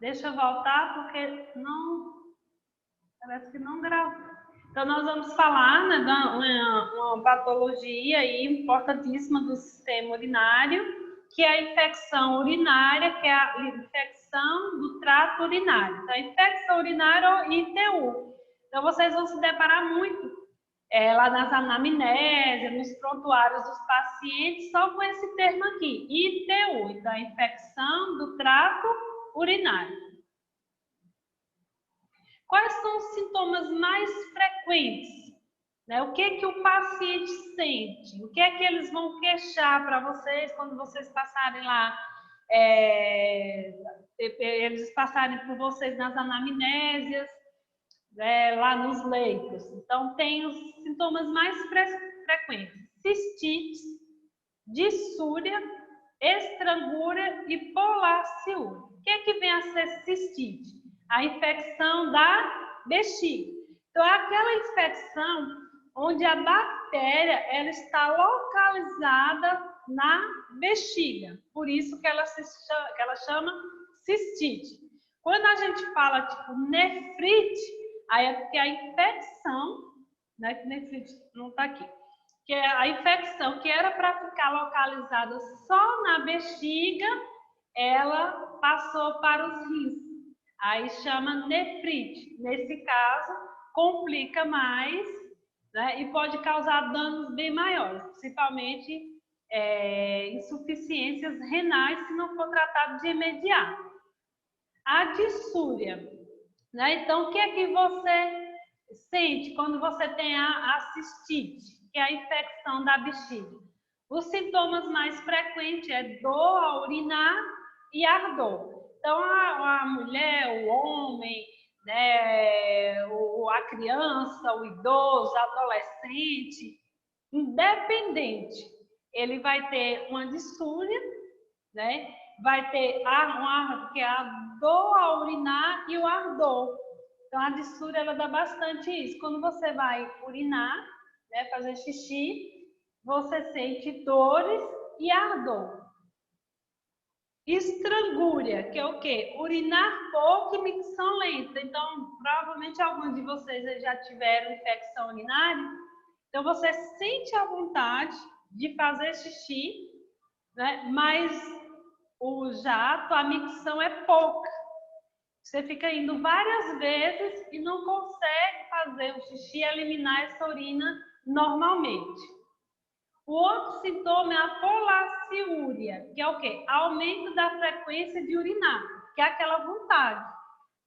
Deixa eu voltar porque não, parece que não gravou. Então, nós vamos falar, né, de uma patologia aí importantíssima do sistema urinário, que é a infecção urinária, que é a infecção do trato urinário. Então, a infecção urinária ou ITU. Então, vocês vão se deparar muito lá nas anamnésias, nos prontuários dos pacientes, só com esse termo aqui, ITU. Então, a infecção do trato urinário. Quais são os sintomas mais frequentes? Né? O que o paciente sente? O que é que eles vão queixar para vocês quando vocês passarem lá, eles passarem por vocês nas anamnésias, lá nos leitos? Então, tem os sintomas mais frequentes: cistite, dissúria, estrangúria e polaciúria. O que é que vem a ser cistite? A infecção da bexiga. Então, é aquela infecção onde a bactéria ela está localizada na bexiga. Por isso que ela chama cistite. Quando a gente fala tipo nefrite, aí é porque a infecção, né, nefrite não está aqui, que é a infecção que era para ficar localizada só na bexiga, ela passou para os rins. Aí chama nefrite. Nesse caso, complica mais, né, e pode causar danos bem maiores, principalmente insuficiências renais se não for tratado de imediato. A dissúria, né? Então, o que é que você sente quando você tem a cistite, que é a infecção da bexiga? Os sintomas mais frequentes é dor ao urinar e ardor. Então, a mulher, o homem, né, a criança, o idoso, o adolescente, independente, ele vai ter uma dissúria, né? Vai ter que é a dor ao urinar e o ardor. Então, a dissúria ela dá bastante isso. Quando você vai urinar, né, fazer xixi, você sente dores e ardor. Estrangúria, que é o quê? Urinar pouco e micção lenta. Então, provavelmente alguns de vocês já tiveram infecção urinária. Então, você sente a vontade de fazer xixi, né? Mas o jato, a micção é pouca. Você fica indo várias vezes e não consegue fazer o xixi e eliminar essa urina normalmente. O outro sintoma é a polaciúria, que é o quê? Aumento da frequência de urinar, que é aquela vontade.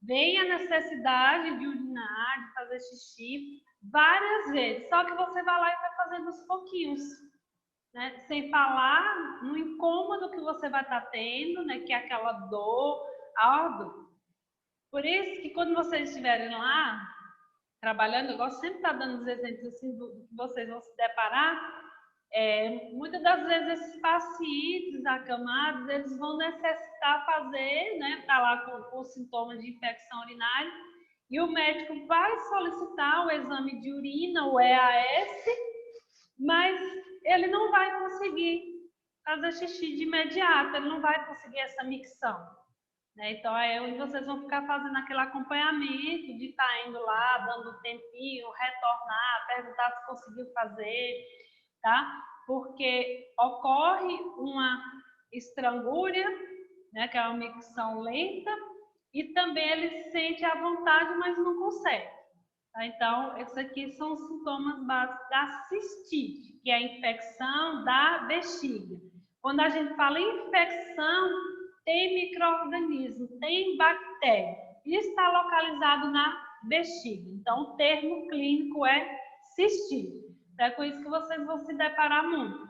Vem a necessidade de urinar, de fazer xixi várias vezes, só que você vai lá e vai fazendo aos pouquinhos, né? Sem falar no incômodo que você vai estar tendo, né? Que é aquela dor, a dor. Por isso que quando vocês estiverem lá trabalhando, eu gosto sempre de estar dando os exemplos assim do que vocês vão se deparar. Muitas das vezes esses pacientes acamados, eles vão necessitar fazer, né, tá lá com sintomas de infecção urinária, e o médico vai solicitar o exame de urina, o EAS, mas ele não vai conseguir fazer xixi de imediato, ele não vai conseguir essa micção, né? Então é onde vocês vão ficar fazendo aquele acompanhamento de estar indo lá, dando um tempinho, retornar, perguntar se conseguiu fazer, tá? Porque ocorre uma estrangúria, né, que é uma micção lenta, e também ele sente a vontade, mas não consegue. Tá? Então, esses aqui são os sintomas básicos da cistite, que é a infecção da bexiga. Quando a gente fala em infecção, tem micro-organismo, tem bactéria, e está localizado na bexiga. Então, o termo clínico é cistite. É com isso que vocês vão se deparar muito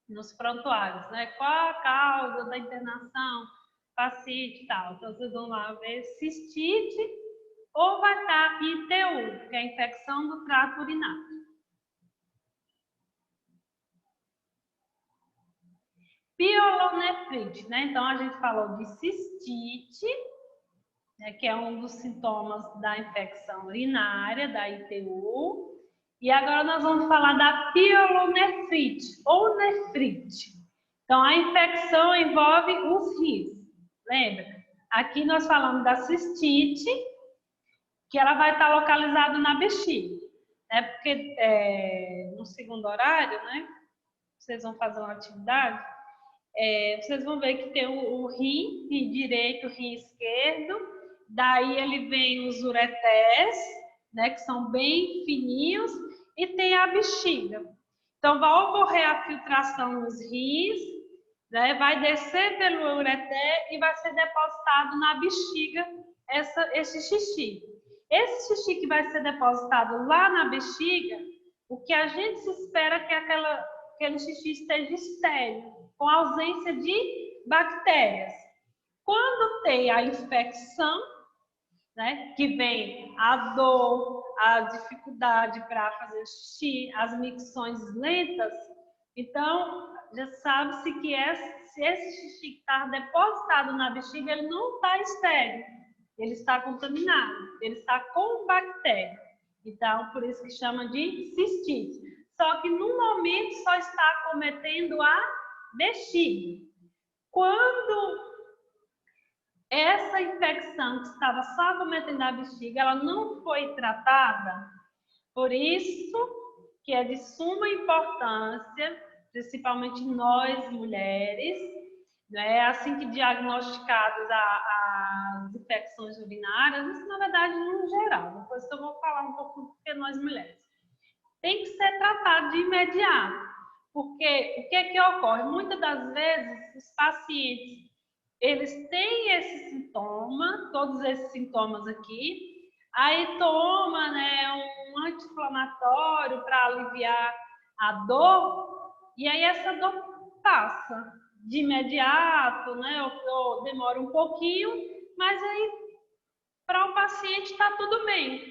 nos prontuários, né? Qual a causa da internação, fascite e tal. Então, vocês vão lá ver cistite ou vai estar ITU, que é a infecção do trato urinário. Pielonefrite, né? Então, a gente falou de cistite, né, que é um dos sintomas da infecção urinária, da ITU. E agora nós vamos falar da pielonefrite ou nefrite. Então, a infecção envolve os rins. Lembra? Aqui nós falamos da cistite, que ela vai estar localizada na bexiga, né? Porque no segundo horário, né? Vocês vão fazer uma atividade, vocês vão ver que tem o rim direito, o rim esquerdo, daí ele vem os uretés, né? Que são bem fininhos, e tem a bexiga. Então, vai ocorrer a filtração nos rins, né? Vai descer pelo ureté e vai ser depositado na bexiga esse xixi. Esse xixi que vai ser depositado lá na bexiga, o que a gente se espera é que aquele xixi esteja estéril, com ausência de bactérias. Quando tem a infecção, né, que vem a dor, a dificuldade para fazer xixi, as micções lentas, então já sabe-se que se esse xixi que está depositado na bexiga, ele não está estéril, ele está contaminado, ele está com bactéria. Então, por isso que chama de cistite. Só que no momento só está acometendo a bexiga. Quando essa infecção que estava só acometendo a bexiga, ela não foi tratada, por isso que é de suma importância, principalmente nós mulheres, né, assim que diagnosticadas as infecções urinárias, isso na verdade no geral, depois eu vou falar um pouco porque nós mulheres, tem que ser tratado de imediato, porque o que é que ocorre? Muitas das vezes os pacientes, eles têm esse sintoma, todos esses sintomas aqui, aí toma, né, um anti-inflamatório para aliviar a dor, e aí essa dor passa de imediato, né, ou demora um pouquinho, mas aí para o paciente está tudo bem.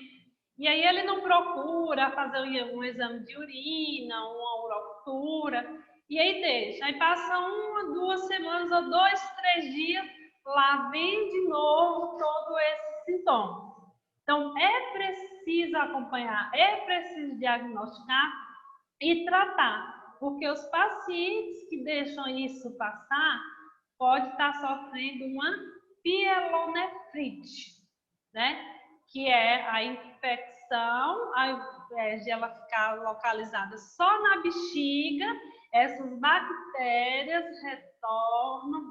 E aí ele não procura fazer um exame de urina, uma urocultura, e aí deixa. Aí passa 1, 2 semanas ou 2, 3 dias, lá vem de novo todo esse sintoma. Então é preciso acompanhar, é preciso diagnosticar e tratar, porque os pacientes que deixam isso passar podem estar sofrendo uma pielonefrite, né? Que é a infecção, ao invés de ela ficar localizada só na bexiga, essas bactérias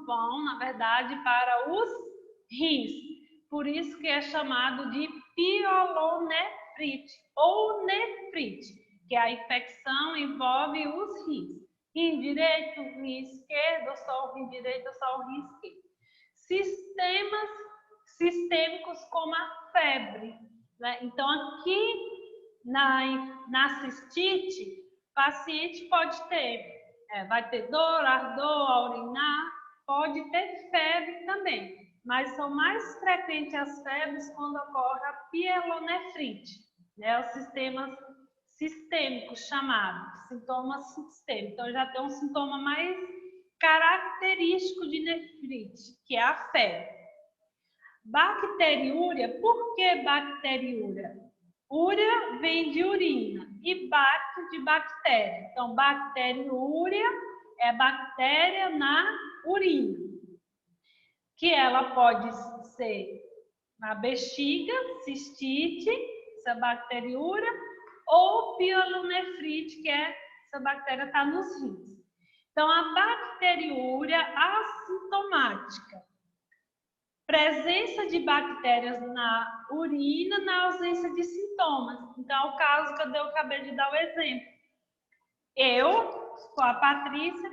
vão, na verdade, para os rins. Por isso que é chamado de pielonefrite ou nefrite, que a infecção envolve os rins. Rim direito, rim esquerdo, só o rim direito, só o rim esquerdo. Sistemas sistêmicos como a febre, né? Então, aqui na cistite, o paciente pode ter, vai ter dor, ardor ao urinar, pode ter febre também, mas são mais frequentes as febres quando ocorre a pielonefrite, né? Os sistemas sistêmicos chamados, sintomas sistêmicos. Então, já tem um sintoma mais característico de nefrite, que é a febre. Bacteriúria, por que bacteriúria? Úria vem de urina e bacto de bactéria. Então, bacteriúria é bactéria na urina, que ela pode ser na bexiga, cistite, essa bacteriúria, ou pielonefrite, que essa bactéria está nos rins. Então, a bacteriúria assintomática. Presença de bactérias na urina na ausência de sintomas. Então, é o caso que eu acabei de dar o exemplo. Eu, com a Patrícia,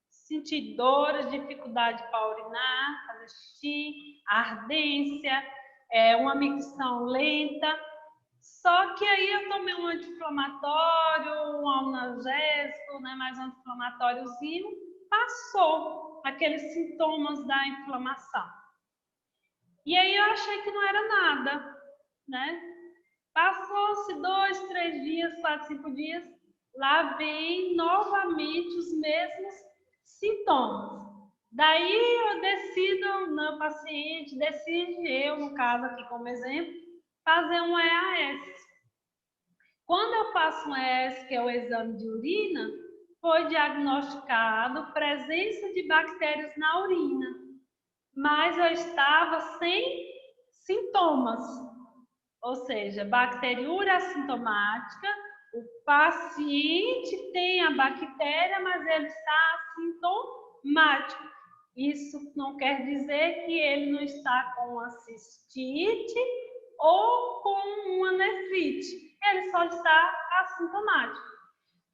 senti dores, dificuldade para urinar, fazer xixi, ardência, uma micção lenta. Só que aí eu tomei um anti-inflamatório, um analgésico, né, mais um anti-inflamatóriozinho, passou aqueles sintomas da inflamação. E aí eu achei que não era nada, né? Passou-se 2, 3 dias, 4, 5 dias, lá vem novamente os mesmos sintomas. Daí eu decido, meu paciente decide, eu no caso aqui como exemplo, fazer um EAS. Quando eu faço um EAS, que é o exame de urina, foi diagnosticado presença de bactérias na urina. mas eu estava sem sintomas, ou seja, bacteriúria assintomática, o paciente tem a bactéria, mas ele está assintomático. Isso não quer dizer que ele não está com a cistite ou com uma nefrite, ele só está assintomático.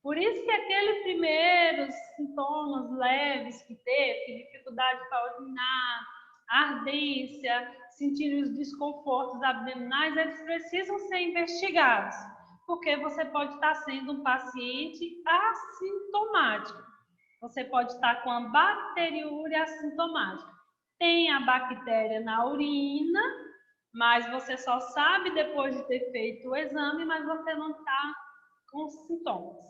Por isso que aqueles primeiros sintomas leves que teve, dificuldade para urinar, ardência, sentir os desconfortos abdominais, eles precisam ser investigados, porque você pode estar sendo um paciente assintomático. Você pode estar com a bacteriúria assintomática. Tem a bactéria na urina, mas você só sabe depois de ter feito o exame, mas você não está com sintomas.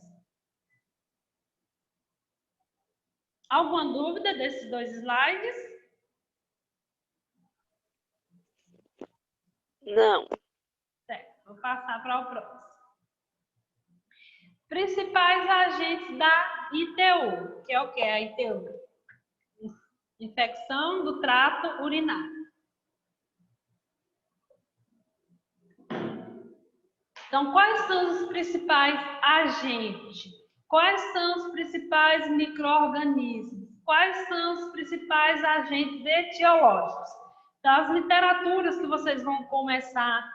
Alguma dúvida desses dois slides? Não. Certo, vou passar para o próximo. Principais agentes da ITU, que é o que? A ITU? Infecção do trato urinário. Então, quais são os principais agentes? Quais são os principais micro-organismos? Quais são os principais agentes etiológicos? Das literaturas que vocês vão começar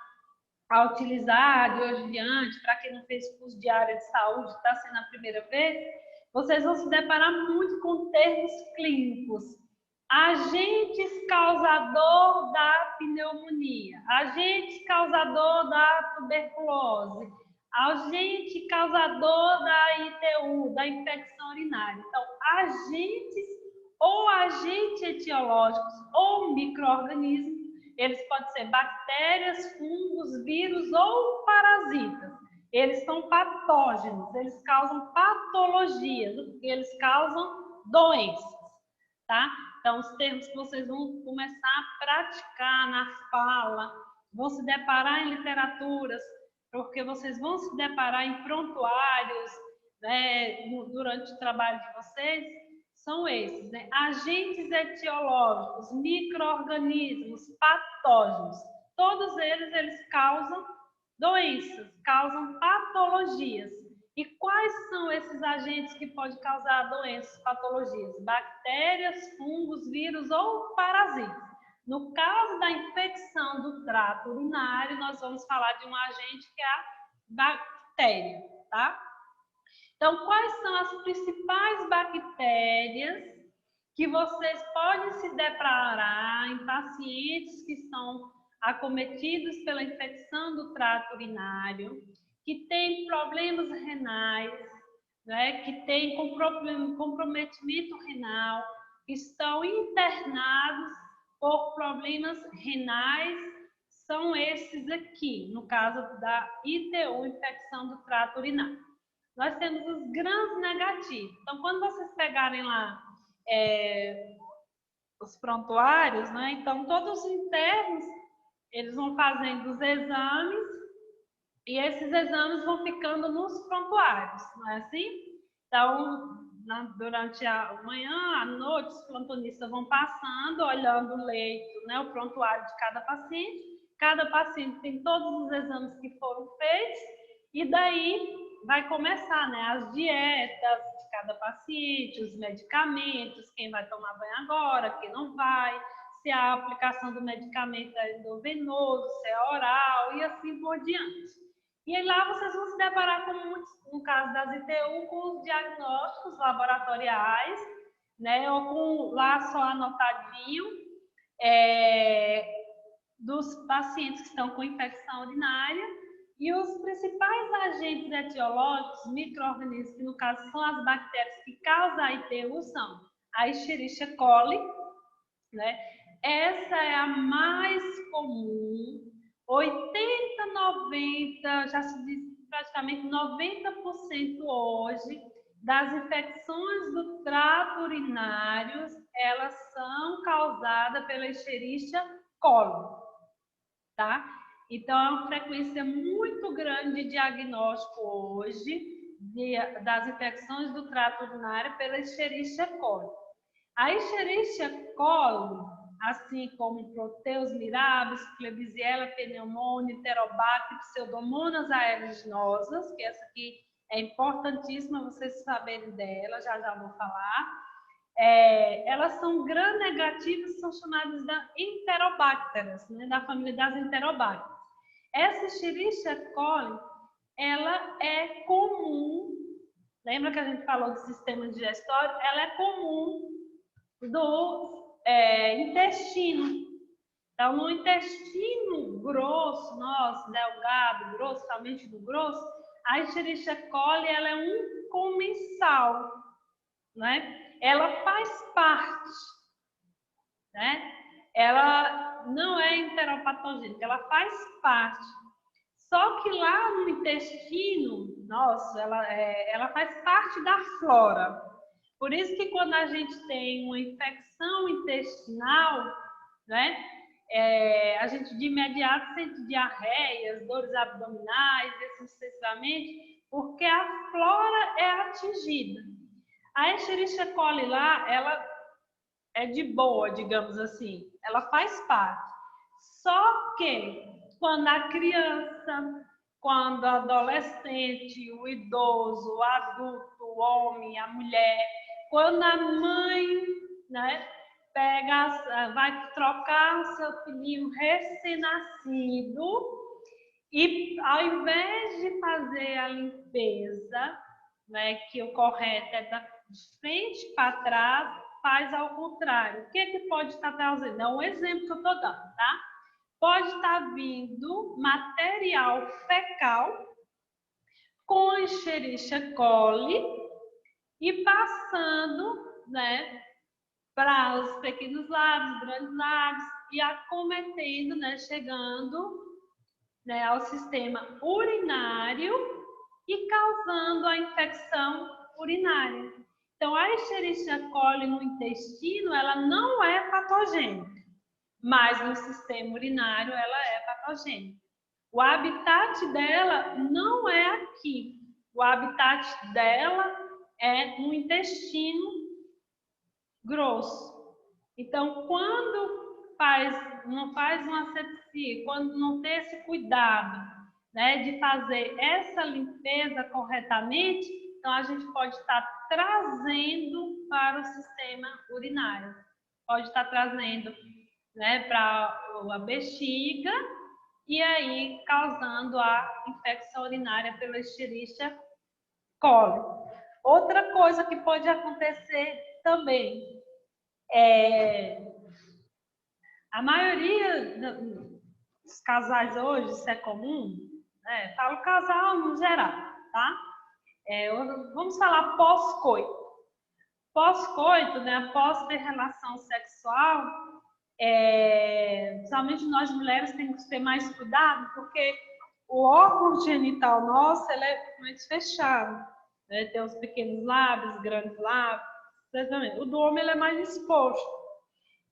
a utilizar de hoje em diante, para quem não fez curso de área de saúde, está sendo a primeira vez, vocês vão se deparar muito com termos clínicos. Agentes causador da pneumonia, agente causador da tuberculose, agente causador da ITU, da infecção urinária. Então, agentes ou agentes etiológicos ou micro-organismos, eles podem ser bactérias, fungos, vírus ou parasitas. Eles são patógenos, eles causam patologias, eles causam doenças, tá? Então, os termos que vocês vão começar a praticar na fala, vão se deparar em literaturas, porque vocês vão se deparar em prontuários, né, durante o trabalho de vocês, são esses, né? Agentes etiológicos, micro-organismos, patógenos. Todos eles causam doenças, causam patologias. E quais são esses agentes que podem causar doenças, patologias? Bactérias, fungos, vírus ou parasitas. No caso da infecção do trato urinário, nós vamos falar de um agente que é a bactéria, tá? Então, quais são as principais bactérias que vocês podem se deparar em pacientes que são acometidos pela infecção do trato urinário, que têm problemas renais, né, que têm comprometimento renal, que estão internados por problemas renais, são esses aqui, no caso da ITU, infecção do trato urinário. Nós temos os grãos negativos. Então, quando vocês pegarem lá os prontuários, né? Então, todos os internos, eles vão fazendo os exames e esses exames vão ficando nos prontuários, não é assim? Então, durante a manhã, à noite, os plantonistas vão passando, olhando o leito, né? O prontuário de cada paciente. Cada paciente tem todos os exames que foram feitos e daí vai começar, né, as dietas de cada paciente, os medicamentos, quem vai tomar banho agora, quem não vai, se a aplicação do medicamento é endovenoso, se é oral e assim por diante. E aí lá vocês vão se deparar com muitos, no caso das ITU, com os diagnósticos laboratoriais, né, ou com lá só anotadinho, dos pacientes que estão com infecção urinária. E os principais agentes etiológicos, micro-organismos, que no caso são as bactérias que causam a ITU, são a Escherichia coli, né? Essa é a mais comum, 80, 90, já se diz praticamente 90% hoje das infecções do trato urinário, elas são causadas pela Escherichia coli, tá? Então, é uma frequência muito grande de diagnóstico hoje das infecções do trato urinário pela Escherichia coli. A Escherichia coli, assim como Proteus mirabilis, Klebsiella pneumoniae, Enterobacter, Pseudomonas aeruginosa, que essa aqui é importantíssima vocês saberem dela, já já vou falar. Elas são gram-negativas, são chamadas de Enterobacteras, né, da família das Enterobacteras. Essa Escherichia coli, ela é comum, lembra que a gente falou do sistema digestório? Ela é comum do intestino. Então, no intestino grosso, nosso, delgado, grosso, somente do grosso, a Escherichia coli, ela é um comensal, né? Ela faz parte, né? Ela não é enteropatogênica, ela faz parte. Só que lá no intestino, nossa, ela faz parte da flora. Por isso que quando a gente tem uma infecção intestinal, né, a gente de imediato sente diarreias, dores abdominais, assim sucessivamente, porque a flora é atingida. A Escherichia coli lá, ela é de boa, digamos assim, ela faz parte. Só que quando a criança, quando o adolescente, o idoso, o adulto, o homem, a mulher, quando a mãe, né, vai trocar o seu filhinho recém-nascido e ao invés de fazer a limpeza, né, que o correto é de frente para trás, faz ao contrário. O que é que pode estar trazendo? É um exemplo que eu estou dando, tá? Pode estar vindo material fecal com Escherichia coli e passando, né, para os pequenos lábios, grandes lábios e acometendo, né, chegando, né, ao sistema urinário e causando a infecção urinária. Então, a Escherichia coli no intestino, ela não é patogênica, mas no sistema urinário ela é patogênica. O habitat dela não é aqui. O habitat dela é no intestino grosso. Então, quando não faz uma asepsia, quando não tem esse cuidado, né, de fazer essa limpeza corretamente, então a gente pode estar trazendo para o sistema urinário. Pode estar trazendo, né, para a bexiga e aí causando a infecção urinária pela Escherichia coli. Outra coisa que pode acontecer também a maioria dos casais hoje, isso é comum, né? Falo casal no geral, tá? Vamos falar pós-coito. Pós-coito, né? Após ter relação sexual, principalmente nós mulheres temos que ter mais cuidado, porque o órgão genital nosso ele é mais fechado, né? Tem os pequenos lábios, grandes lábios, o do homem ele é mais exposto.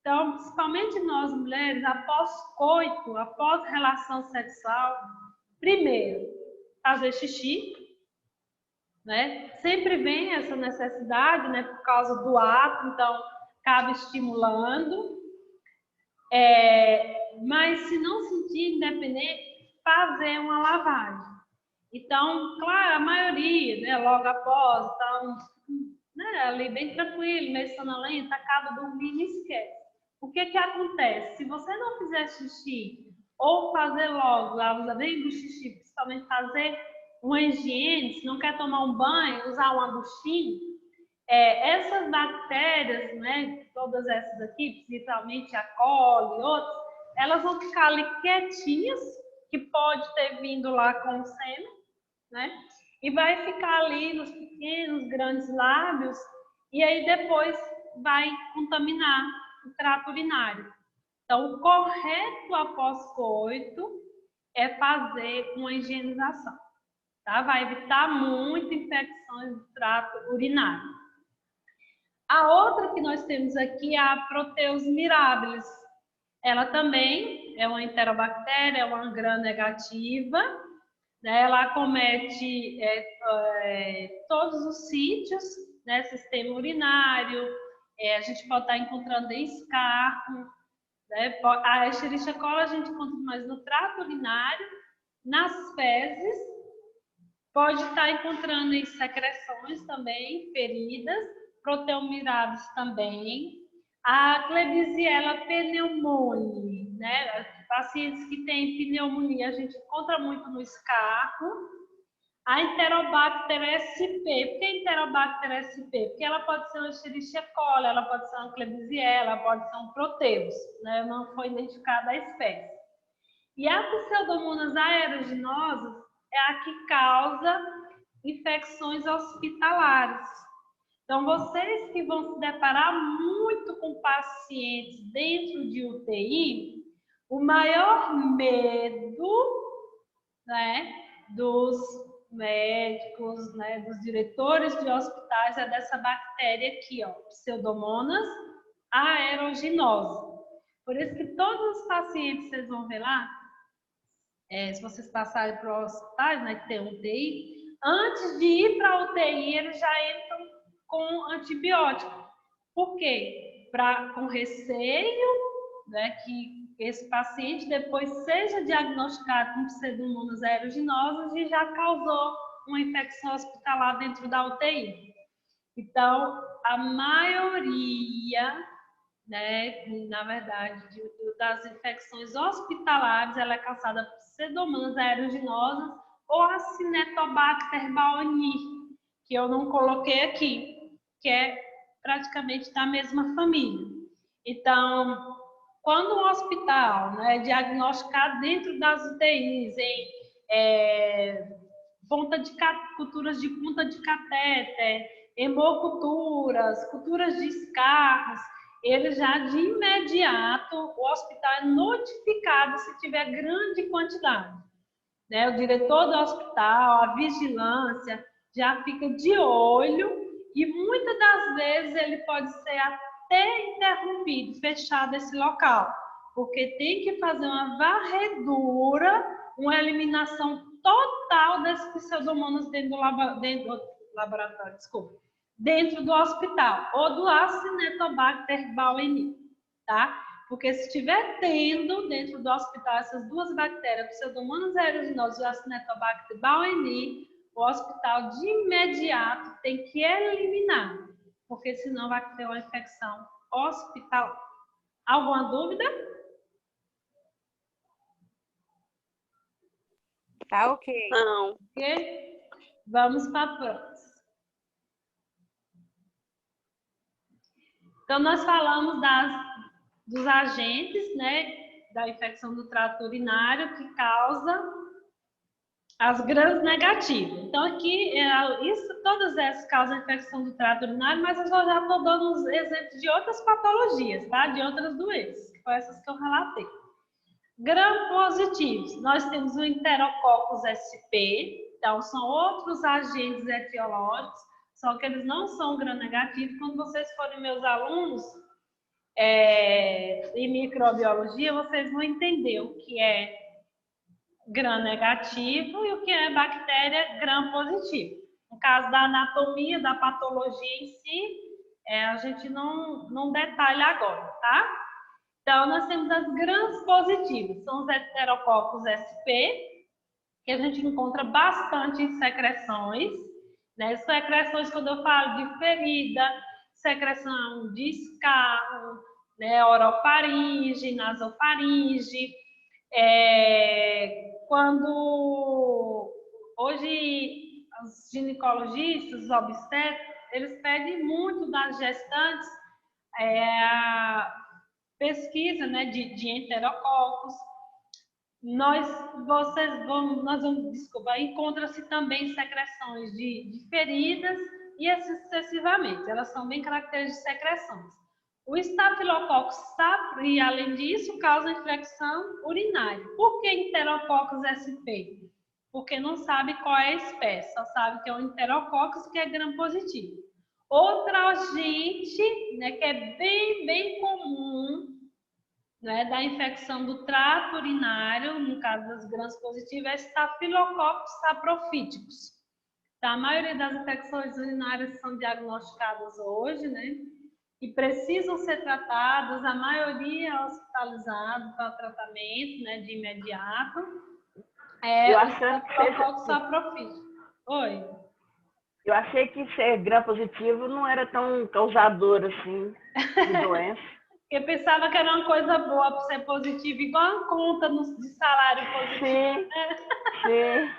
Então, principalmente nós mulheres, após coito, após relação sexual, primeiro, fazer xixi, né? Sempre vem essa necessidade, né? Por causa do ato, então, acaba estimulando. Mas se não sentir independente, fazer uma lavagem. Então, claro, a maioria, né? Logo após, então, né? Ali bem tranquilo, meio sonolento, acaba dormindo e esquece. O que que acontece? Se você não fizer xixi ou fazer logo, além do xixi, principalmente fazer uma higiene, se não quer tomar um banho, usar uma duchinha, essas bactérias, né, todas essas aqui, principalmente a coli e outras, elas vão ficar ali quietinhas, que pode ter vindo lá com o sêmen, né, e vai ficar ali nos pequenos, grandes lábios, e aí depois vai contaminar o trato urinário. Então, o correto após coito é fazer uma higienização, tá? Vai evitar muito infecções do trato urinário. A outra que nós temos aqui é a Proteus mirabilis. Ela também é uma enterobactéria, é uma gram-negativa, né? Ela acomete todos os sítios, né? Sistema urinário, a gente pode estar encontrando em escarro, né? A Escherichia coli a gente encontra mais no trato urinário, nas fezes, pode estar encontrando em secreções também, feridas, proteomirados também. A Klebsiella pneumoniae, né? Pacientes que têm pneumonia, a gente encontra muito no escarro. A Enterobacter sp. Por que Enterobacter sp? Porque ela pode ser uma Escherichia coli, ela pode ser uma Klebsiella, ela pode ser um Proteus, né? Não foi identificada a espécie. E a Pseudomonas aeruginosa é a que causa infecções hospitalares. Então, vocês que vão se deparar muito com pacientes dentro de UTI, o maior medo, né, dos médicos, né, dos diretores de hospitais é dessa bactéria aqui, ó, Pseudomonas aeruginosa. Por isso que todos os pacientes, vocês vão ver lá, se vocês passarem para o hospital, né, que tem UTI, antes de ir para a UTI, eles já entram com antibiótico. Por quê? Com receio, né, que esse paciente depois seja diagnosticado com pseudomonas aeruginosas e já causou uma infecção hospitalar dentro da UTI. Então, a maioria, né, na verdade, das infecções hospitalares, ela é causada por pseudomonas aeruginosas ou a Cinetobacter baumannii, que eu não coloquei aqui, que é praticamente da mesma família. Então, quando um hospital, né, diagnosticar dentro das UTIs em culturas de ponta de catéter, hemoculturas, culturas de escarros, ele já de imediato, o hospital é notificado se tiver grande quantidade. Né? O diretor do hospital, a vigilância, já fica de olho e muitas das vezes ele pode ser até interrompido, fechado esse local, porque tem que fazer uma varredura, uma eliminação total desses pseudomonas dentro do laboratório, desculpa, dentro do hospital, ou do Acinetobacter baumannii, tá? Porque se estiver tendo dentro do hospital essas duas bactérias, Pseudomonas aeruginosa e Acinetobacter baumannii, o hospital de imediato tem que eliminar, porque senão vai ter uma infecção hospitalar. Alguma dúvida? Tá ok. Não. Ok? Vamos para a próxima. Então, nós falamos dos agentes, né, da infecção do trato urinário que causa as gram negativas. Então, aqui, todas essas causam infecção do trato urinário, mas eu já estou dando uns exemplos de outras patologias, tá? De outras doenças, que foram essas que eu relatei. Gram positivos, nós temos o Enterococcus sp, então são outros agentes etiológicos, só que eles não são gram negativos. Quando vocês forem meus alunos em microbiologia, vocês vão entender o que é gram negativo e o que é bactéria gram positivo. No caso da anatomia, da patologia em si, a gente não detalha agora, tá? Então, nós temos as grams positivas, são os Enterococcus sp, que a gente encontra bastante em secreções, né? Secreções, quando eu falo de ferida, secreção de escarro, né? Orofaringe, nasofaringe. Quando hoje os ginecologistas, os obstetras, eles pedem muito das gestantes a pesquisa, né, de enterococos. Encontra-se também secreções de feridas e assim sucessivamente. Elas são bem características de secreções. O Staphylococcus aureus, além disso, causa infecção urinária. Por que Enterococcus sp? Porque não sabe qual é a espécie, só sabe que é o Enterococcus, que é gram positivo. Outro agente, né, que é bem comum, né, da infecção do trato urinário, no caso das grãs positivas, é Staphylococcus saprophyticus. Tá? A maioria das infecções urinárias são diagnosticadas hoje, né, e precisam ser tratados, a maioria é hospitalizado para tratamento, né, de imediato, é o Staphylococcus saprophyticus. Oi? Eu achei que ser gram-positivo não era tão causador assim de doença. Eu pensava que era uma coisa boa para ser positivo, igual a conta de salário positivo. Sim, né? sim.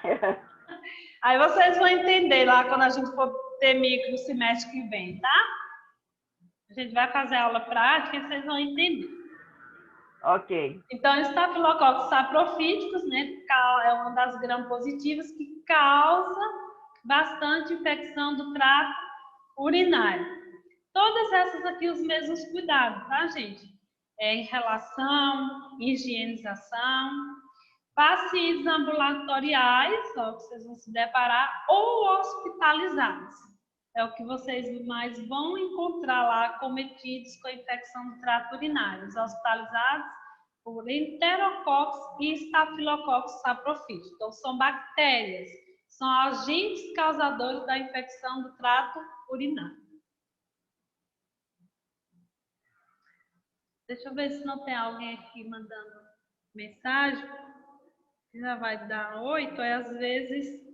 Aí vocês vão entender lá quando a gente for ter micro no semestre que vem, tá? A gente vai fazer aula prática e vocês vão entender. Ok. Então, Staphylococcus saprophyticus, né, é uma das gram-positivas que causa bastante infecção do trato urinário. Todas essas aqui, os mesmos cuidados, tá, gente? Em relação, higienização, pacientes ambulatoriais, ó, que vocês vão se deparar, ou hospitalizados. É o que vocês mais vão encontrar lá cometidos com a infecção do trato urinário. Os hospitalizados por Enterococcus e Staphylococcus saprophyticus. Então, são bactérias, são agentes causadores da infecção do trato urinário. Deixa eu ver se não tem alguém aqui mandando mensagem. Já vai dar 8, aí às vezes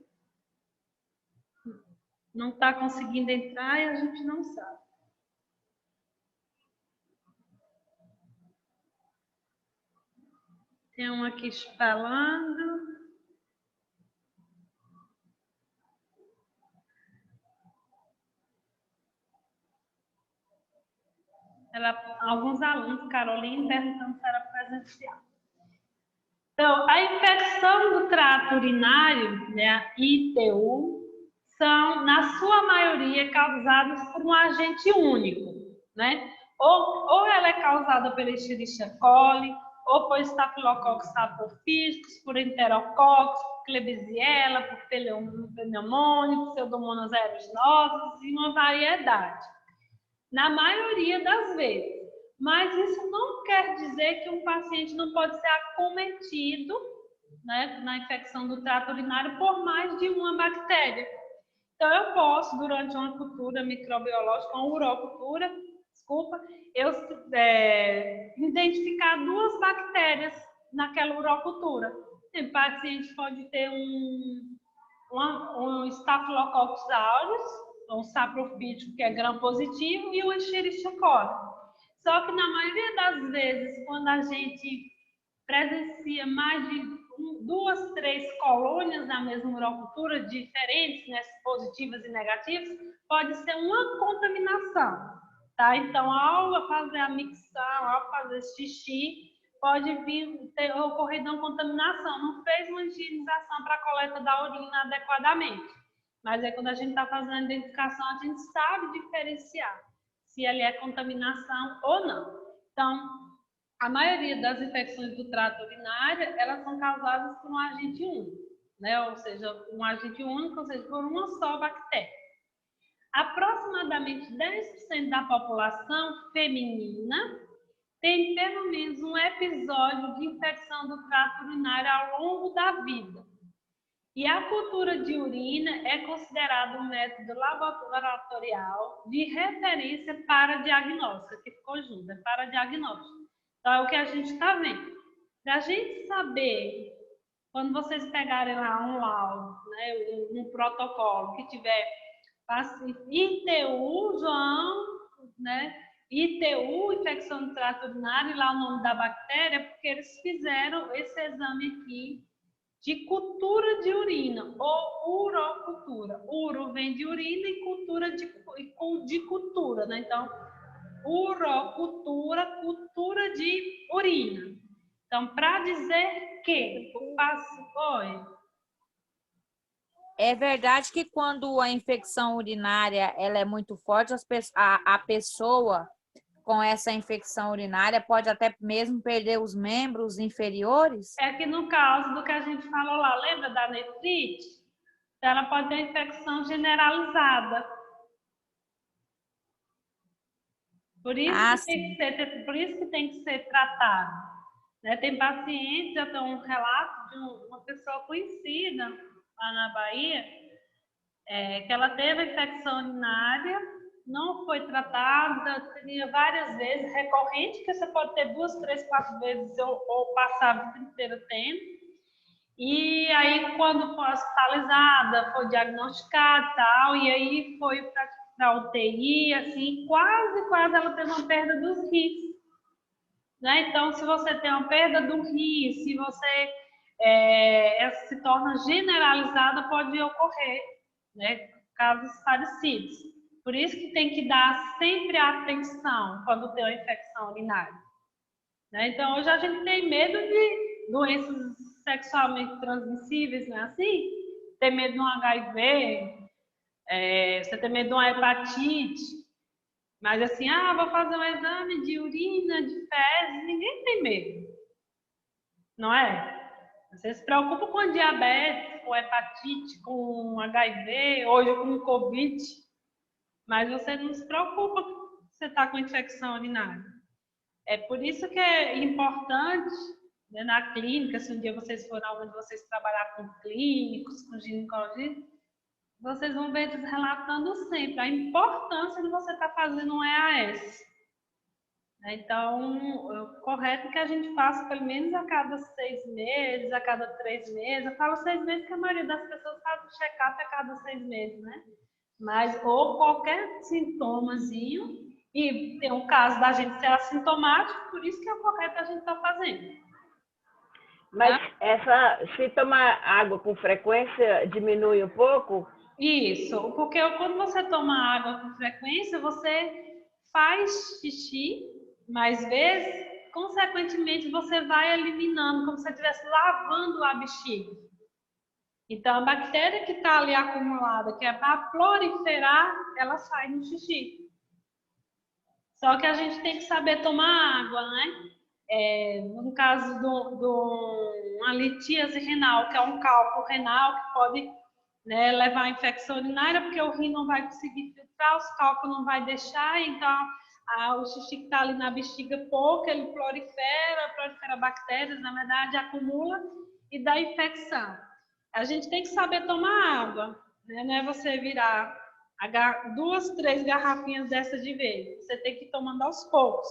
não está conseguindo entrar e a gente não sabe. Tem um aqui falando. Alguns alunos, Carolina, perguntando se era presencial. Então, a infecção do trato urinário, né, a ITU, são, na sua maioria, causadas por um agente único, né? Ou ela é causada pela Escherichia coli, ou por Staphylococcus saprophyticus, por Enterococcus, por Klebsiella, por pneumonia, por Pseudomonas aeruginosa e uma variedade. Na maioria das vezes. Mas isso não quer dizer que um paciente não pode ser acometido, né, na infecção do trato urinário por mais de uma bactéria. Então, eu posso, durante uma cultura microbiológica, uma urocultura, eu identificar duas bactérias naquela urocultura. O paciente pode ter um Staphylococcus aureus, um saprophyticus, que é gram-positivo, e o Escherichia coli. Só que na maioria das vezes, quando a gente presencia mais de 2, 3 colônias na mesma urocultura, diferentes, né, positivas e negativas, pode ser uma contaminação, tá? Então, ao fazer a micção, ao fazer xixi, pode ter ocorrido uma contaminação. Não fez uma higienização para a coleta da urina adequadamente. Mas aí, quando a gente está fazendo a identificação, a gente sabe diferenciar se ele é contaminação ou não. Então, a maioria das infecções do trato urinário, elas são causadas por um agente único, né? Ou seja, um agente único, ou seja, por uma só bactéria. Aproximadamente 10% da população feminina tem pelo menos um episódio de infecção do trato urinário ao longo da vida. E a cultura de urina é considerado um método laboratorial de referência para diagnóstico, que ficou junto, é para diagnóstico. Então, é o que a gente está vendo. Para a gente saber, quando vocês pegarem lá um laudo, né, um protocolo que tiver ITU, João, né, ITU, infecção do trato urinário, e lá o nome da bactéria, porque eles fizeram esse exame aqui de cultura de urina, ou urocultura. Uro vem de urina e cultura de cultura, né? Então, urocultura, cultura de urina. Então, para dizer que o paciente... É verdade que quando a infecção urinária ela é muito forte, a pessoa com essa infecção urinária pode até mesmo perder os membros inferiores? É que no caso do que a gente falou lá, lembra da nefrite? Ela pode ter infecção generalizada. Por isso, por isso que tem que ser tratado. Né? Tem pacientes, já tem um relato de uma pessoa conhecida lá na Bahia, que ela teve infecção urinária não foi tratada, teria várias vezes, recorrente, que você pode ter 2, 3, 4 vezes ou passar a vida inteira tendo. E aí, quando foi hospitalizada, foi diagnosticada e tal, e aí foi para UTI, assim, quase ela teve uma perda dos rins. Né? Então, se você tem uma perda do rim, se você se torna generalizada, pode ocorrer, né? Casos parecidos. Por isso que tem que dar sempre atenção quando tem uma infecção urinária. Né? Então, hoje a gente tem medo de doenças sexualmente transmissíveis, não é assim? Tem medo de um HIV, você tem medo de uma hepatite. Mas assim, vou fazer um exame de urina, de fezes, ninguém tem medo, não é? Você se preocupa com diabetes, com hepatite, com HIV, hoje com Covid, mas você não se preocupa se você está com infecção urinária. É por isso que é importante, né, na clínica, se um dia vocês forem onde vocês trabalhar com clínicos, com ginecologistas, vocês vão ver eles relatando sempre a importância de você estar fazendo um EAS. Então, o correto é que a gente faça pelo menos a cada 6 meses, a cada 3 meses. Eu falo 6 meses porque a maioria das pessoas faz o check-up a cada 6 meses, né? Mas, ou qualquer sintomazinho, e tem um caso da gente ser assintomático, por isso que é o correto a gente estar fazendo. Mas se tomar água com frequência, diminui um pouco? Isso, porque quando você toma água com frequência, você faz xixi mais vezes, consequentemente você vai eliminando, como se você estivesse lavando a bexiga. Então, a bactéria que está ali acumulada, que é para proliferar, ela sai no xixi. Só que a gente tem que saber tomar água, né? No caso de uma litíase renal, que é um cálculo renal que pode, né, levar a infecção urinária, porque o rim não vai conseguir filtrar, os cálculos não vai deixar, então o xixi que está ali na bexiga pouco, ele prolifera bactérias, na verdade, acumula e dá infecção. A gente tem que saber tomar água, né? Não é você virar 2, 3 garrafinhas dessas de vez. Você tem que ir tomando aos poucos.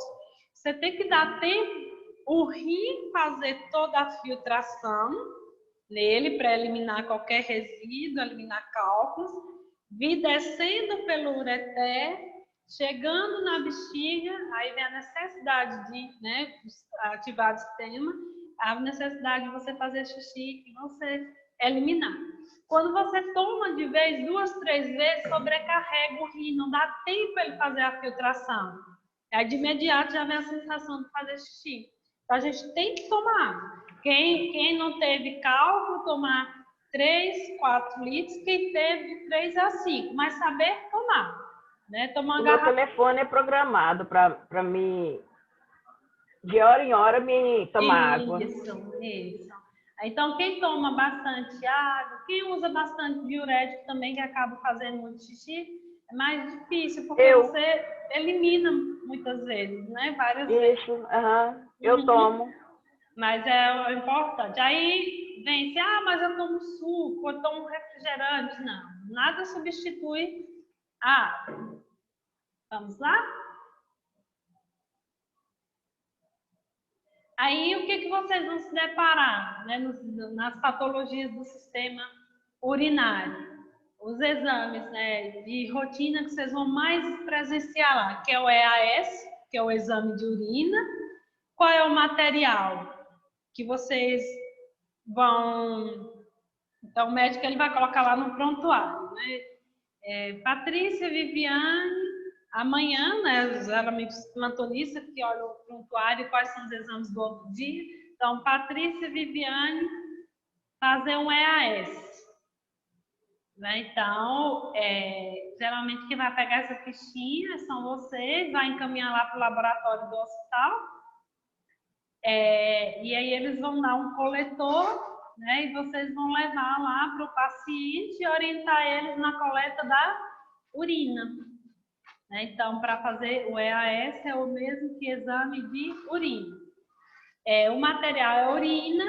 Você tem que dar tempo o rim fazer toda a filtração nele para eliminar qualquer resíduo, eliminar cálculos, vir descendo pelo ureter, chegando na bexiga, aí vem a necessidade de, né, ativar o sistema, a necessidade de você fazer xixi e você eliminar. Quando você toma de vez 2, 3 vezes, sobrecarrega o rim, não dá tempo ele fazer a filtração. Aí de imediato já vem a sensação de fazer xixi. Então a gente tem que tomar. Quem não teve cálculo, tomar 3, 4 litros. Quem teve de 3 a 5, mas saber tomar. Né? Tomar o meu telefone é programado para me, de hora em hora, me tomar água. Isso. Então, quem toma bastante água, quem usa bastante diurético também, que acaba fazendo muito xixi, é mais difícil, porque você elimina muitas vezes, né? Várias vezes. Isso, eu tomo. Mas é importante. Aí vem assim, mas eu tomo suco, eu tomo refrigerante. Não, nada substitui a água. Vamos lá? Aí, o que vocês vão se deparar, né, nas patologias do sistema urinário? Os exames, né, de rotina que vocês vão mais presenciar lá, que é o EAS, que é o exame de urina. Qual é o material que vocês vão... Então, o médico ele vai colocar lá no prontuário, né? Patrícia, Viviane, amanhã, né, geralmente os plantonistas que olham o prontuário, quais são os exames do outro dia. Então, Patrícia, Viviane, fazer um EAS. Né? Então, geralmente quem vai pegar essa fichinha são vocês, vai encaminhar lá para o laboratório do hospital. E aí eles vão dar um coletor, né, e vocês vão levar lá para o paciente e orientar eles na coleta da urina. Então, para fazer o EAS é o mesmo que exame de urina. O material é urina,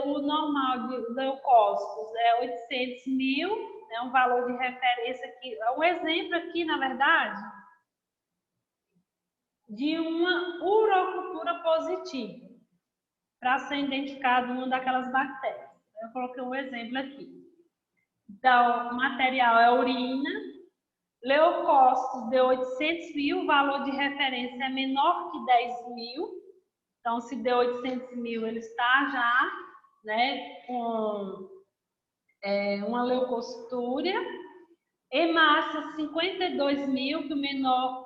o normal de leucócitos é 800 mil, né, um valor de referência aqui, um exemplo aqui, na verdade, de uma urocultura positiva, para ser identificado uma daquelas bactérias. Eu coloquei um exemplo aqui. Então, o material é urina, leucócitos deu 800 mil, o valor de referência é menor que 10 mil. Então, se deu 800 mil, ele está já, né, com uma leucocitúria. Hemácias, 52 mil, que o menor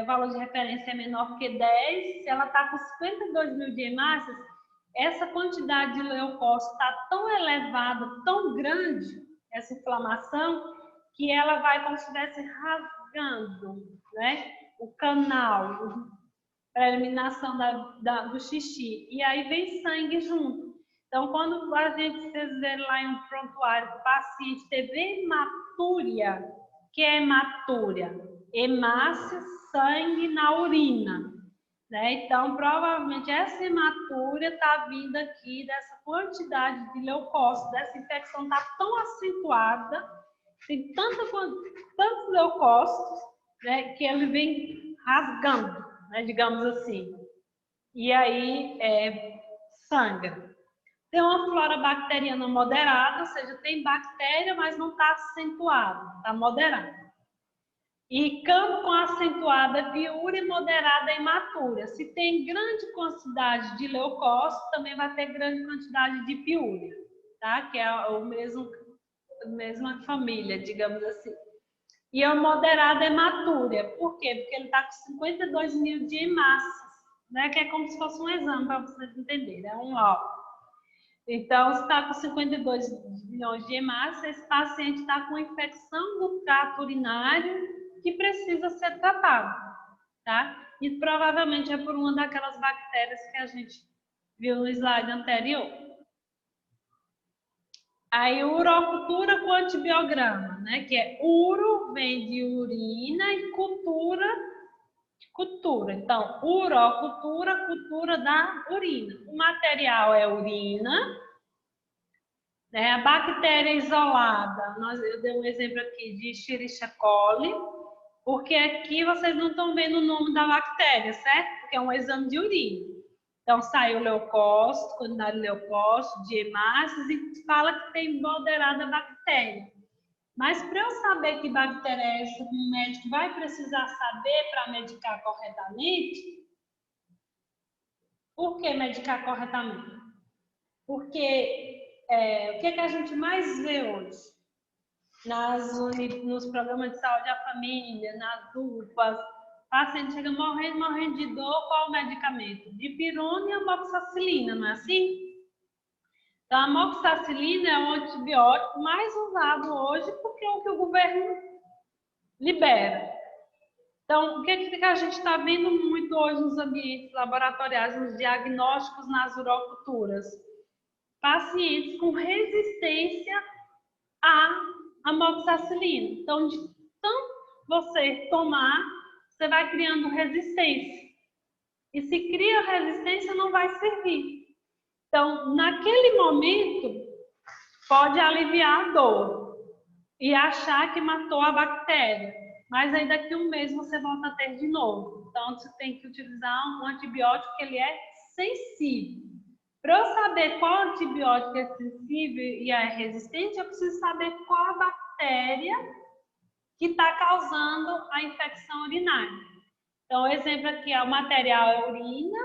valor de referência é menor que 10. Se ela está com 52 mil de hemácias, essa quantidade de leucócitos está tão elevada, tão grande, essa inflamação, que ela vai como se estivesse rasgando, né, o canal para a eliminação do xixi. E aí vem sangue junto. Então, quando a gente, vocês verem lá em um prontuário, o paciente teve hematúria, que é hematúria? Hemácia, sangue na urina. Né? Então, provavelmente, essa hematúria está vindo aqui dessa quantidade de leucócitos, dessa infecção está tão acentuada, tem tantos leucócitos, né, que ele vem rasgando, né, digamos assim. E aí, sangra. Tem uma flora bacteriana moderada, ou seja, tem bactéria, mas não está acentuada, está moderada. E campo com acentuada piúria e moderada hematúria. Se tem grande quantidade de leucócitos, também vai ter grande quantidade de piúria, tá? Que é a mesma família, digamos assim. E a moderada hematúria. Por quê? Porque ele está com 52 mil de hemácias, né? Que é como se fosse um exame, para vocês entenderem, é um laudo. Então, se está com 52 milhões de hemácias, esse paciente está com infecção do trato urinário que precisa ser tratado, tá? E provavelmente é por uma daquelas bactérias que a gente viu no slide anterior. Aí, urocultura com antibiograma, né? Que é uro, vem de urina, e cultura. Então, urocultura, cultura da urina. O material é urina, né? A bactéria isolada, eu dei um exemplo aqui de Escherichia coli, porque aqui vocês não estão vendo o nome da bactéria, certo? Porque é um exame de urina. Então, saiu leucócito, quantidade de leucócito, de hemácias, e fala que tem moderada bactéria. Mas para eu saber que bactéria é essa, o médico vai precisar saber para medicar corretamente. Por que medicar corretamente? Porque o que a gente mais vê hoje? Nos programas de saúde da família, nas UPAs, o paciente chega morrendo de dor, qual o medicamento? Dipirona e amoxicilina, não é assim? Então, a amoxicilina é o antibiótico mais usado hoje porque é o que o governo libera. Então, o que a gente está vendo muito hoje nos ambientes laboratoriais, nos diagnósticos nas uroculturas? Pacientes com resistência à amoxicilina. Então, de tanto você tomar, você vai criando resistência. E se cria resistência, não vai servir. Então, naquele momento, pode aliviar a dor e achar que matou a bactéria. Mas aí daqui a um mês você volta a ter de novo. Então, você tem que utilizar um antibiótico que ele é sensível. Para eu saber qual antibiótico é sensível e é resistente, eu preciso saber qual a bactéria que está causando a infecção urinária. Então, o exemplo aqui é o material é urina,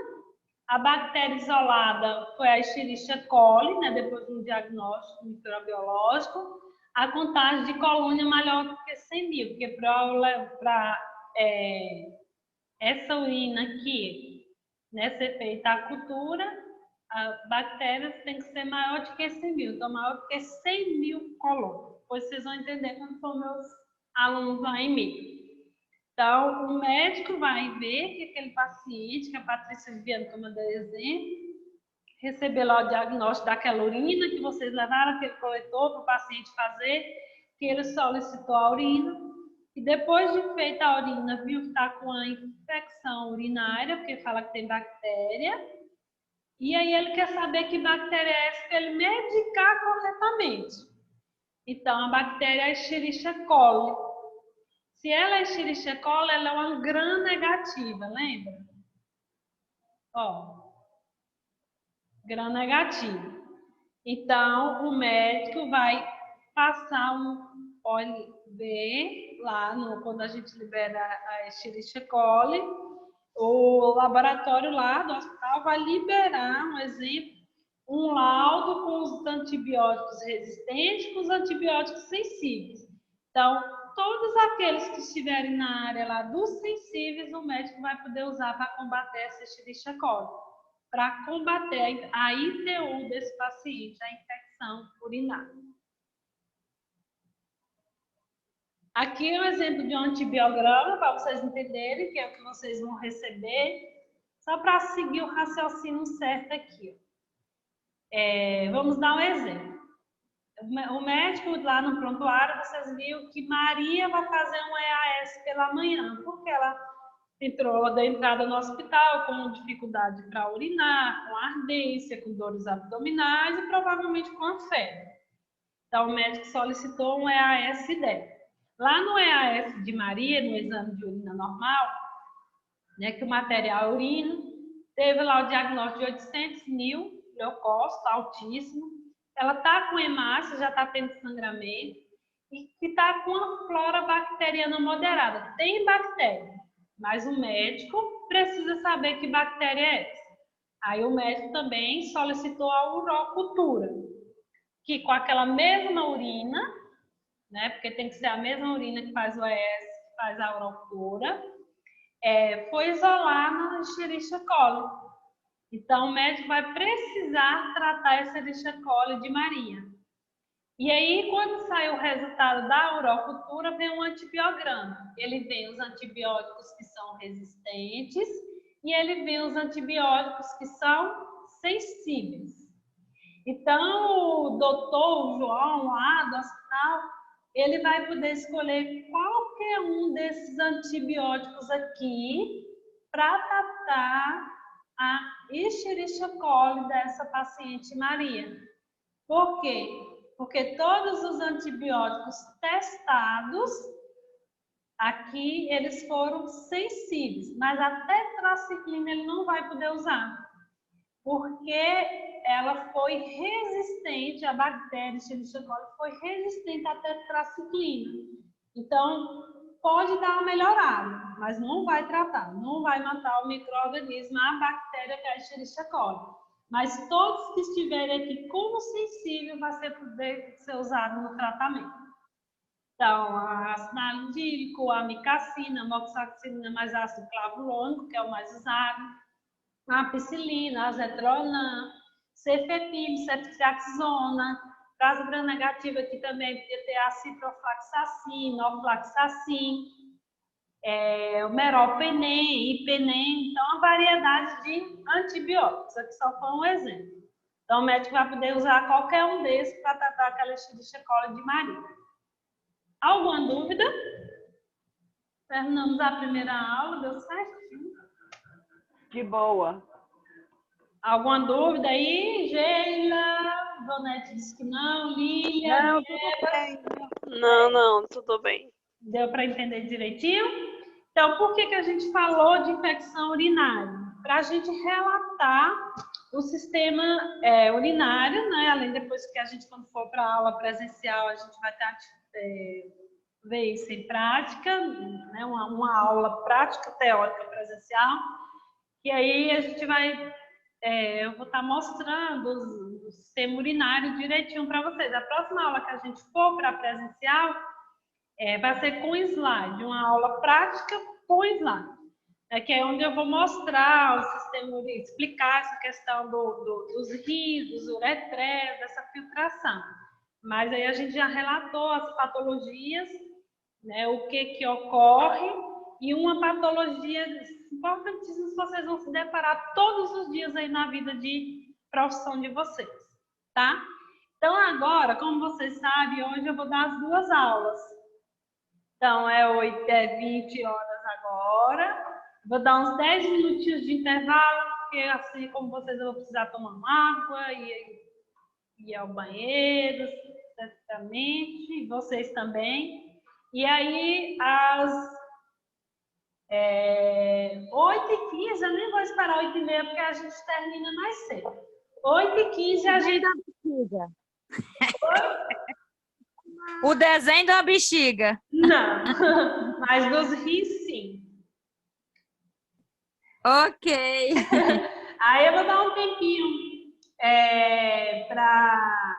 a bactéria isolada foi a Escherichia coli, né, depois de um diagnóstico microbiológico, a contagem de colônia maior do que 100 mil, porque para essa urina aqui, né, ser feita a cultura, a bactéria tem que ser maior do que 100 mil, então maior do que 100 mil colônias. Depois vocês vão entender quando for meus alunos lá em mim. Então, o médico vai ver que aquele paciente, que a Patrícia Viviane, como eu dei exemplo, receber lá o diagnóstico daquela urina que vocês levaram aquele coletor para o paciente fazer, que ele solicitou a urina, e depois de feita a urina, viu que está com a infecção urinária, porque fala que tem bactéria, e aí ele quer saber que bactéria é essa para ele medicar corretamente. Então, a bactéria é a Escherichia coli. Se ela é Escherichia coli, ela é uma gram negativa, lembra? Ó, gram negativo. Então, o médico vai passar pode ver lá quando a gente libera a Escherichia coli, o laboratório lá do hospital vai liberar, um exemplo, um laudo com os antibióticos resistentes com os antibióticos sensíveis. Então, todos aqueles que estiverem na área lá dos sensíveis, o médico vai poder usar para combater essa Escherichia coli, para combater a ITU desse paciente, a infecção urinária. Aqui é um exemplo de um antibiograma, para vocês entenderem, que é o que vocês vão receber, só para seguir o raciocínio certo aqui. Vamos dar um exemplo. O médico lá no prontuário, vocês viram que Maria vai fazer um EAS pela manhã, porque ela entrou da entrada no hospital com dificuldade para urinar, com ardência, com dores abdominais e provavelmente com a febre. Então, o médico solicitou um EAS dela. Lá no EAS de Maria, no exame de urina normal, né, que o material é urina, teve lá o diagnóstico de 800 mil, leucócito, altíssimo. Ela está com hemácia, já está tendo sangramento, e está com a flora bacteriana moderada. Tem bactéria, mas o médico precisa saber que bactéria é essa. Aí o médico também solicitou a urocultura, que com aquela mesma urina, né, porque tem que ser a mesma urina que faz o ES, que faz a urocultura, foi isolar na Escherichia coli. Então, o médico vai precisar tratar essa Escherichia coli de Maria. E aí, quando sai o resultado da urocultura, vem um antibiograma. Ele vê os antibióticos que são resistentes e ele vê os antibióticos que são sensíveis. Então, o doutor João, lá do hospital, ele vai poder escolher qualquer um desses antibióticos aqui para tratar a Escherichia coli dessa paciente Maria. Por quê? Porque todos os antibióticos testados aqui, eles foram sensíveis, mas a tetraciclina ele não vai poder usar, porque ela foi resistente, a bactéria Escherichia coli foi resistente à tetraciclina. Então, pode dar uma melhorada, mas não vai tratar, não vai matar o micro-organismo, a bactéria que é a Escherichia coli. Mas todos que estiverem aqui como sensível vai poder ser usado no tratamento. Então, a ácido alendílico, a amicacina, a amoxicilina mais ácido clavulônico, que é o mais usado, a ampicilina, a azetrolam, cefepime, ceftriaxona, caso gram-negativo aqui também podia ter a ciprofloxacin, ofloxacin, o meropenem, ipenem, então uma variedade de antibióticos, aqui só foi um exemplo. Então o médico vai poder usar qualquer um desses para tratar aquela Escherichia coli de Maria. Alguma dúvida? Terminamos a primeira aula, deu certinho? De boa. Alguma dúvida aí, Geila? Donete disse que não, Lília? Não, tudo bem. Não, tudo bem. Deu para entender direitinho? Então, por que a gente falou de infecção urinária? Para a gente relatar o sistema urinário, né? Além depois que a gente, quando for para a aula presencial, a gente vai ver isso em prática, né? Uma aula prática, teórica, presencial. E aí a gente vai... eu vou estar mostrando o sistema urinário direitinho para vocês. A próxima aula que a gente for para presencial vai ser com slide, uma aula prática com slide, que é onde eu vou mostrar o sistema urinário, explicar essa questão dos rios, dos uretrés, dessa filtração. Mas aí a gente já relatou as patologias, né, o que ocorre, e uma patologia importantíssima que vocês vão se deparar todos os dias aí na vida de profissão de vocês, tá? Então agora, como vocês sabem, hoje eu vou dar as duas aulas. Então é 20 horas agora, vou dar uns 10 minutinhos de intervalo, porque assim como vocês eu vou precisar tomar uma água e ir ao banheiro, esteticamente, vocês também. E aí, às 8h15, eu nem vou esperar 8h30, porque a gente termina mais cedo. 8h15 a gente... O desenho da bexiga. Não, mas dos rins, sim. Ok. Aí eu vou dar um tempinho para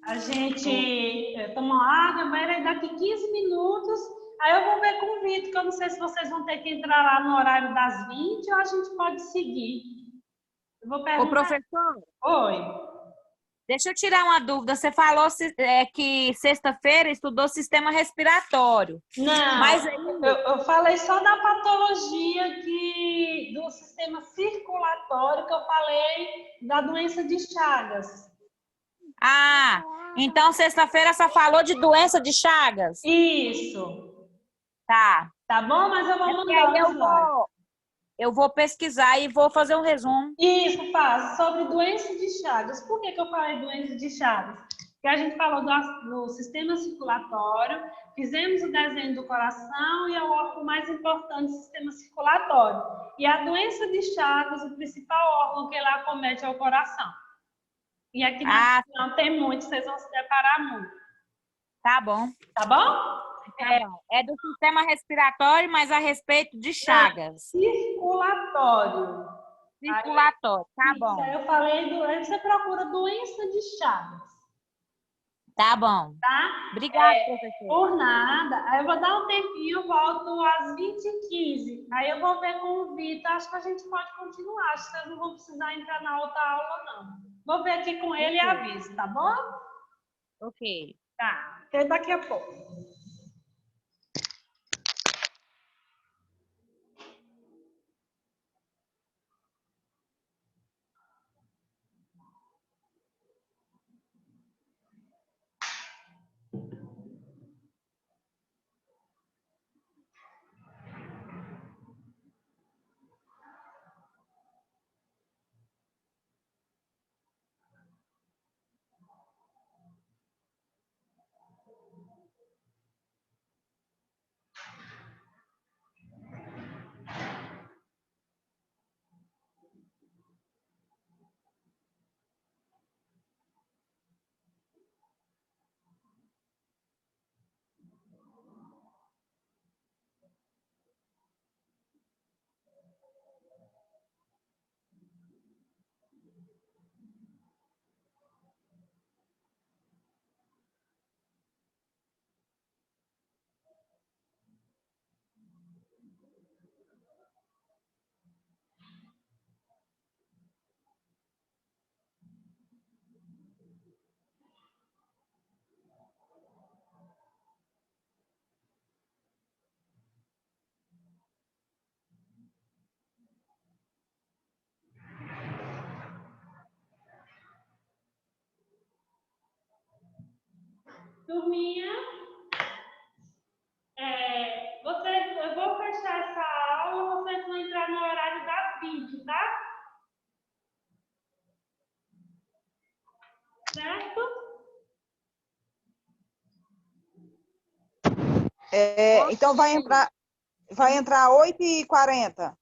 a gente tomar água, vai daqui 15 minutos. Aí eu vou ver com o Vitor, que eu não sei se vocês vão ter que entrar lá no horário das 20 ou a gente pode seguir. Eu vou perguntar. Ô, professor, Oi. deixa eu tirar uma dúvida. Você falou que sexta-feira estudou sistema respiratório. Não, Mas eu falei só da patologia do sistema circulatório, que eu falei da doença de Chagas. Ah, então sexta-feira só falou de doença de Chagas? Isso. Tá. Tá bom? Mas eu vou E mandar aí um slide. eu vou pesquisar e vou fazer um resumo. Isso, faz sobre doença de Chagas. Por que eu falei doença de Chagas? Porque a gente falou do sistema circulatório, fizemos o desenho do coração e é o órgão mais importante do sistema circulatório. E a doença de Chagas, o principal órgão que ela acomete é o coração. E aqui não tem muito, vocês vão se deparar muito. Tá bom. Tá bom? É do sistema respiratório, mas a respeito de Chagas. Circulatório. Circulatório, tá Isso, bom. aí eu falei doença, você procura doença de Chagas. Tá bom. Tá? Obrigada, professor. Por nada. Aí eu vou dar um tempinho, volto às 20h15. Aí eu vou ver com o Vitor. Acho que a gente pode continuar. Acho que vocês não vão precisar entrar na outra aula, não. Vou ver aqui com ele e aviso, tá bom? Ok. Tá. Até daqui a pouco. Turminha, eu vou fechar essa aula, vocês vão entrar no horário das 20, tá? Certo? Então vai entrar 8h40.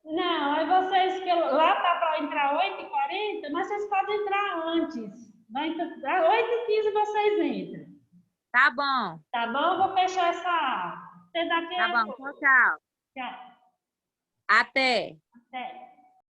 Não, aí vocês, lá tá para entrar 8h40, mas vocês podem entrar antes. Vai entrar 8h15 vocês entram. Tá bom. Tá bom? Vou fechar essa aula. Até daqui a pouco. Tchau, tchau. Tchau. Até. Até.